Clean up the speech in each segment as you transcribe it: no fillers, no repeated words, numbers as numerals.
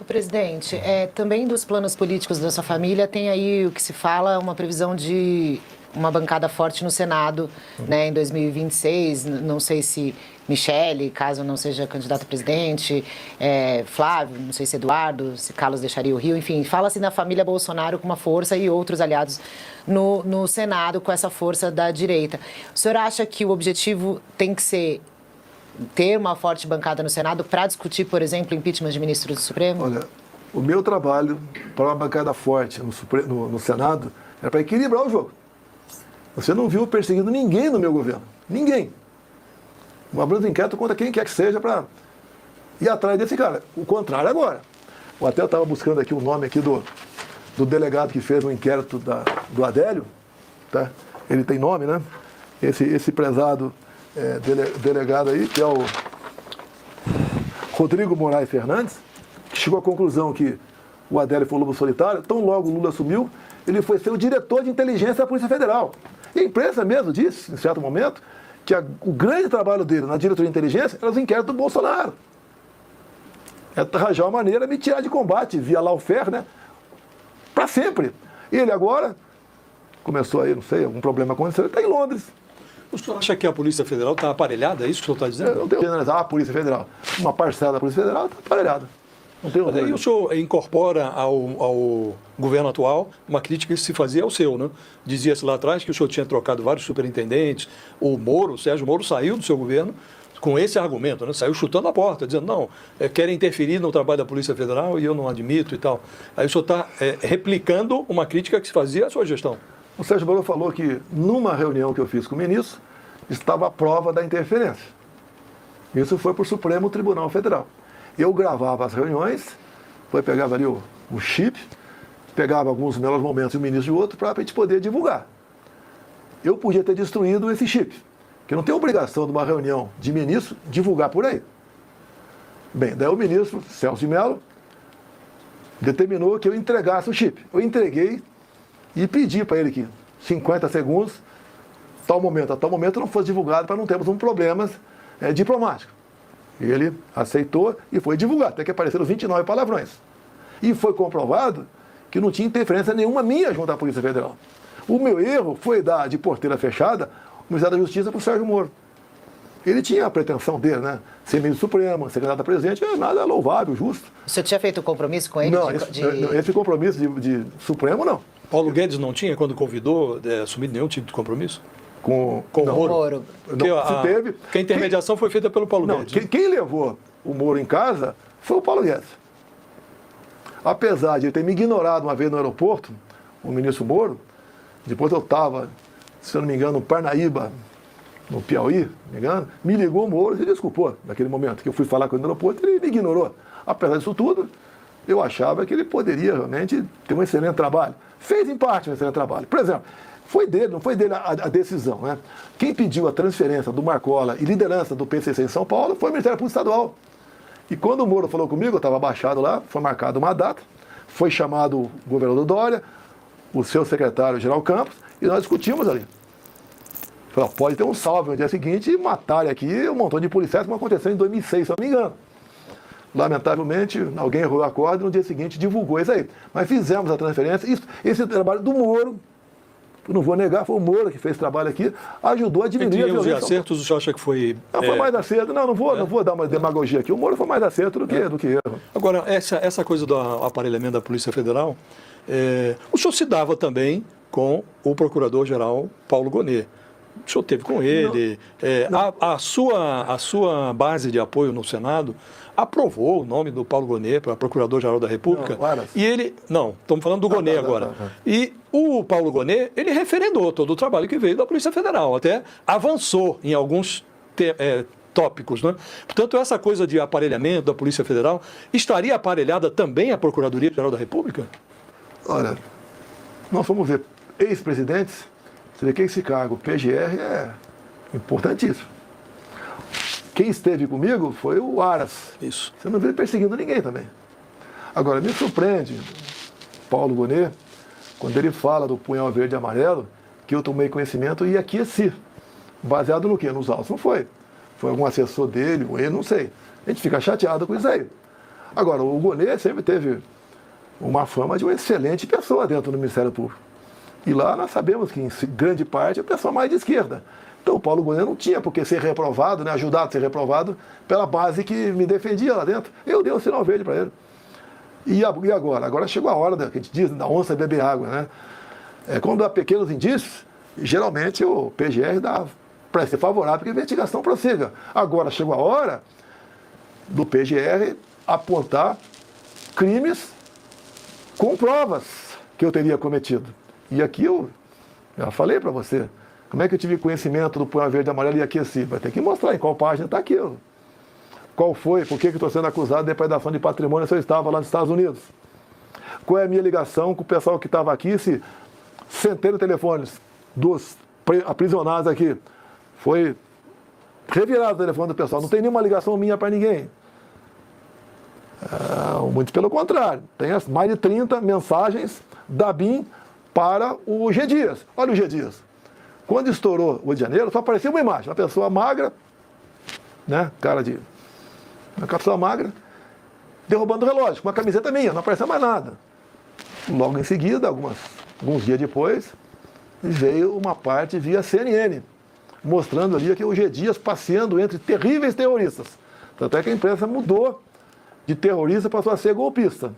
O presidente, também dos planos políticos da sua família tem aí o que se fala, uma previsão de uma bancada forte no Senado, né, em 2026, não sei se Michele, caso não seja candidato a presidente, Flávio, não sei se Eduardo, se Carlos deixaria o Rio, enfim, fala-se na família Bolsonaro com uma força e outros aliados no Senado com essa força da direita. O senhor acha que o objetivo tem que ser ter uma forte bancada no Senado para discutir, por exemplo, impeachment de ministros do Supremo? Olha, o meu trabalho para uma bancada forte no Senado era para equilibrar o jogo. Você não viu perseguindo ninguém no meu governo. Ninguém. Uma abrindo inquérito contra quem quer que seja para ir atrás desse cara. O contrário agora. Eu até estava buscando aqui o nome aqui do delegado que fez o inquérito do Adélio. Tá? Ele tem nome, né? Esse prezado delegado aí, que é o Rodrigo Moraes Fernandes, que chegou à conclusão que o Adélio foi o lobo solitário. Tão logo o Lula assumiu, ele foi ser o diretor de inteligência da Polícia Federal. E a imprensa mesmo disse, em certo momento, que o grande trabalho dele na diretoria de inteligência era os inquéritos do Bolsonaro. É arranjar uma maneira de me tirar de combate via lawfare, né? Para sempre. E ele agora começou aí, não sei, algum problema aconteceu, ele está em Londres. O senhor acha que a Polícia Federal está aparelhada? É isso que o senhor está dizendo? Eu não tenho que generalizar a Polícia Federal. Uma parcela da Polícia Federal está aparelhada. Não tenho Mas aí o senhor incorpora ao governo atual uma crítica que se fazia ao seu, né? Dizia-se lá atrás que o senhor tinha trocado vários superintendentes. O Sérgio Moro saiu do seu governo com esse argumento, né? Saiu chutando a porta, dizendo, não, querem interferir no trabalho da Polícia Federal e eu não admito e tal. Aí o senhor está replicando uma crítica que se fazia à sua gestão. O Sérgio Moro falou que, numa reunião que eu fiz com o ministro, estava a prova da interferência. Isso foi para o Supremo Tribunal Federal. Eu gravava as reuniões, pegava ali o chip, pegava alguns melhores momentos e o ministro de outro para a gente poder divulgar. Eu podia ter destruído esse chip, que não tem obrigação de uma reunião de ministro divulgar por aí. Bem, daí o ministro, Celso de Mello, determinou que eu entregasse o chip. Eu entreguei e pedi para ele que 50 segundos, a tal momento não fosse divulgado para não termos um problema diplomático. Ele aceitou e foi divulgado, até que apareceram 29 palavrões. E foi comprovado que não tinha interferência nenhuma minha junto à Polícia Federal. O meu erro foi dar de porteira fechada o Ministério da Justiça para o Sérgio Moro. Ele tinha a pretensão dele, né? Ser ministro supremo, ser candidato a presidente, nada louvável, justo. O senhor tinha feito um compromisso com ele? Não, esse compromisso de supremo, não. Paulo Guedes não tinha, quando convidou, assumido nenhum tipo de compromisso? Com o Moro? Não, se teve. Que a intermediação foi feita pelo Paulo Guedes. Quem levou o Moro em casa foi o Paulo Guedes. Apesar de ele ter me ignorado uma vez no aeroporto, o ministro Moro, depois eu estava, se eu não me engano, no Parnaíba, no Piauí, me ligou o Moro e se desculpou naquele momento que eu fui falar com ele no aeroporto, ele me ignorou. Apesar disso tudo, eu achava que ele poderia realmente ter um excelente trabalho. Fez em parte um excelente trabalho. Por exemplo, não foi dele a decisão, né? Quem pediu a transferência do Marcola e liderança do PCC em São Paulo foi o Ministério Público Estadual. E quando o Moro falou comigo, eu estava abaixado lá, foi marcada uma data, foi chamado o governador Dória, o seu secretário-geral Campos, e nós discutimos ali. Falei, pode ter um salve no dia seguinte e matarem aqui um montão de policiais, como aconteceu em 2006, se eu não me engano. Lamentavelmente, alguém errou a corda e no dia seguinte divulgou isso aí. Mas fizemos a transferência. Esse trabalho do Moro, eu não vou negar, foi o Moro que fez trabalho aqui, ajudou a diminuir a violência. Entre erros e acertos, o senhor acha que foi... Não, foi mais acerto. Não vou dar uma demagogia aqui. O Moro foi mais acerto do que erro. Agora, essa coisa do aparelhamento da Polícia Federal, o senhor se dava também com o Procurador-Geral Paulo Gonet. O senhor teve com ele. A sua base de apoio no Senado aprovou o nome do Paulo Gonet para Procurador-Geral da República. E ele... Não, estamos falando do Gonet agora. E o Paulo Gonet, ele referendou todo o trabalho que veio da Polícia Federal. Até avançou em alguns tópicos, né? Portanto, essa coisa de aparelhamento da Polícia Federal estaria aparelhada também a Procuradoria-Geral da República? Olha, nós fomos ver ex-presidentes, você vê que esse cargo, PGR, é importantíssimo. Quem esteve comigo foi o Aras. Isso. Você não vê perseguindo ninguém também. Agora, me surpreende, Paulo Gonet, quando ele fala do punhal verde e amarelo, que eu tomei conhecimento e aqueci. Baseado no quê? Nos autos. Não foi. Foi algum assessor dele, ou ele, não sei. A gente fica chateado com isso aí. Agora, o Gonê sempre teve uma fama de uma excelente pessoa dentro do Ministério Público. E lá nós sabemos que, em grande parte, é a pessoa mais de esquerda. Então, o Paulo Gonê não tinha por que ser reprovado, né, ajudado a ser reprovado pela base que me defendia lá dentro. Eu dei um sinal verde para ele. E agora? Agora chegou a hora, que a gente diz, da onça beber água, né? Quando há pequenos indícios, geralmente o PGR dá para ser favorável para que a investigação prossiga. Agora chegou a hora do PGR apontar crimes com provas que eu teria cometido. E aqui eu já falei para você, como é que eu tive conhecimento do punhal verde e amarelo e aqueci? Vai ter que mostrar em qual página está aquilo. Qual foi, por que estou sendo acusado de depredação de patrimônio se eu estava lá nos Estados Unidos? Qual é a minha ligação com o pessoal que estava aqui, se centenas de telefones dos aprisionados aqui foi revirado o telefone do pessoal, não tem nenhuma ligação minha para ninguém. Muito pelo contrário, tem mais de 30 mensagens da BIM para o G. Dias. Olha o G. Dias. Quando estourou o Rio de Janeiro, só apareceu uma imagem, uma pessoa magra, né, uma pessoa magra, derrubando o relógio, com uma camiseta minha, não apareceu mais nada. Logo em seguida, alguns dias depois, veio uma parte via CNN, mostrando ali que o G. Dias passeando entre terríveis terroristas. Tanto é que a imprensa mudou de terrorista passou a ser golpista.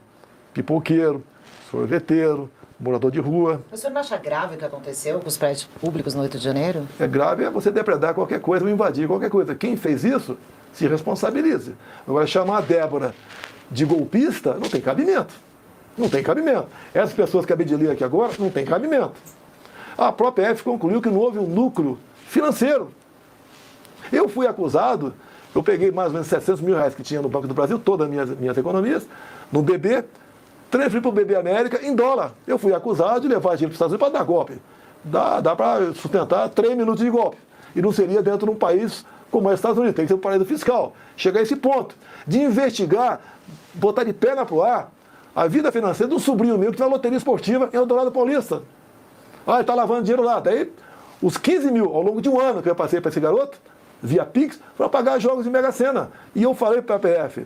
Pipoqueiro, sorveteiro, morador de rua. O senhor não acha grave o que aconteceu com os prédios públicos no 8 de janeiro? É grave você depredar qualquer coisa ou invadir qualquer coisa. Quem fez isso, se responsabilize. Agora, chamar a Débora de golpista, não tem cabimento. Não tem cabimento. Essas pessoas que acabei de ler aqui agora, não tem cabimento. A própria F concluiu que não houve um lucro financeiro. Eu fui acusado, eu peguei mais ou menos 700 mil reais que tinha no Banco do Brasil, todas as minhas economias, no BB, transferi para o BB América em dólar. Eu fui acusado de levar dinheiro para os Estados Unidos para dar golpe. Dá para sustentar 3 minutos de golpe. E não seria dentro de um país como é os Estados Unidos, tem que ser um paraíso fiscal. Chegar a esse ponto de investigar, botar de perna para o ar, a vida financeira de um sobrinho meu que tem uma loteria esportiva em Eldorado Paulista. Ele está lavando dinheiro lá. Daí, os 15 mil ao longo de um ano que eu passei para esse garoto, via Pix, para pagar jogos de Mega Sena. E eu falei para a PF,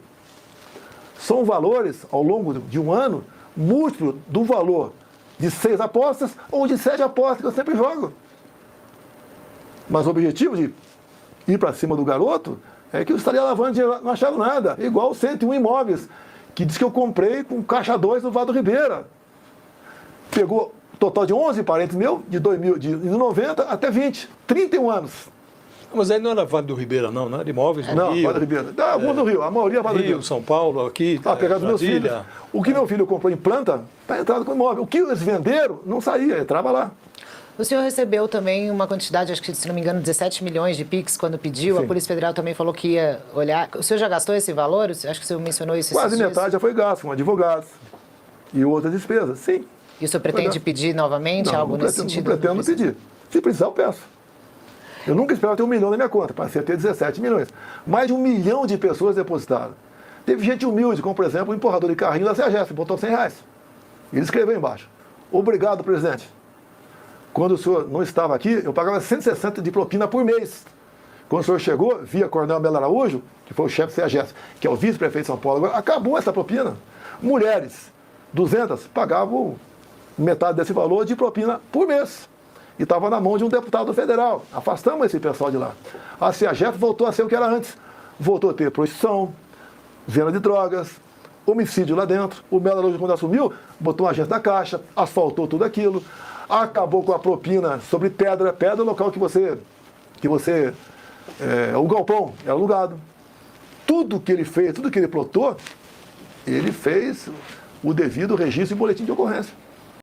são valores, ao longo de um ano, múltiplo do valor de 6 apostas ou de 7 apostas que eu sempre jogo. Mas o objetivo de ir para cima do garoto é que eu estaria lavando dinheiro, não acharam nada. Igual 101 imóveis, que diz que eu comprei com caixa 2 no Vado Ribeira. Pegou total de 11 parentes meus, de 90 até 20, 31 anos. Mas aí não era Vale do Ribeira, não, né? Era imóveis no não, Rio. Vale do Ribeira. Alguns no Rio, a maioria é Vale do Rio. São Paulo, aqui, pegado dos meus filhos. O que meu filho comprou em planta, está entrado com imóvel. O que eles venderam, não saía, entrava lá. O senhor recebeu também uma quantidade, acho que, se não me engano, 17 milhões de Pix quando pediu. Sim. A Polícia Federal também falou que ia olhar. O senhor já gastou esse valor? Acho que o senhor mencionou isso. Quase metade já foi gasto com advogados e outras despesas, sim. E o senhor pretende pedir novamente algo nesse sentido? Não pretendo pedir. Se precisar, eu peço. Eu nunca esperava ter 1 milhão na minha conta, passei a ter 17 milhões. Mais de 1 milhão de pessoas depositaram. Teve gente humilde, como por exemplo o empurrador de carrinho da CEAGESP, botou 100 reais. Ele escreveu embaixo: obrigado, presidente. Quando o senhor não estava aqui, eu pagava 160 de propina por mês. Quando o senhor chegou, via Coronel Melo Araújo, que foi o chefe do CEAGESP, que é o vice-prefeito de São Paulo, agora acabou essa propina. Mulheres, 200, pagavam metade desse valor de propina por mês. E estava na mão de um deputado federal. Afastamos esse pessoal de lá. A CEAGESP voltou a ser o que era antes. Voltou a ter prostituição, venda de drogas, homicídio lá dentro. O Melo Araújo, quando assumiu, botou uma agência da Caixa, asfaltou tudo aquilo, acabou com a propina sobre pedra local que você o galpão é alugado. Tudo que ele fez, tudo que ele plotou, ele fez o devido registro e boletim de ocorrência.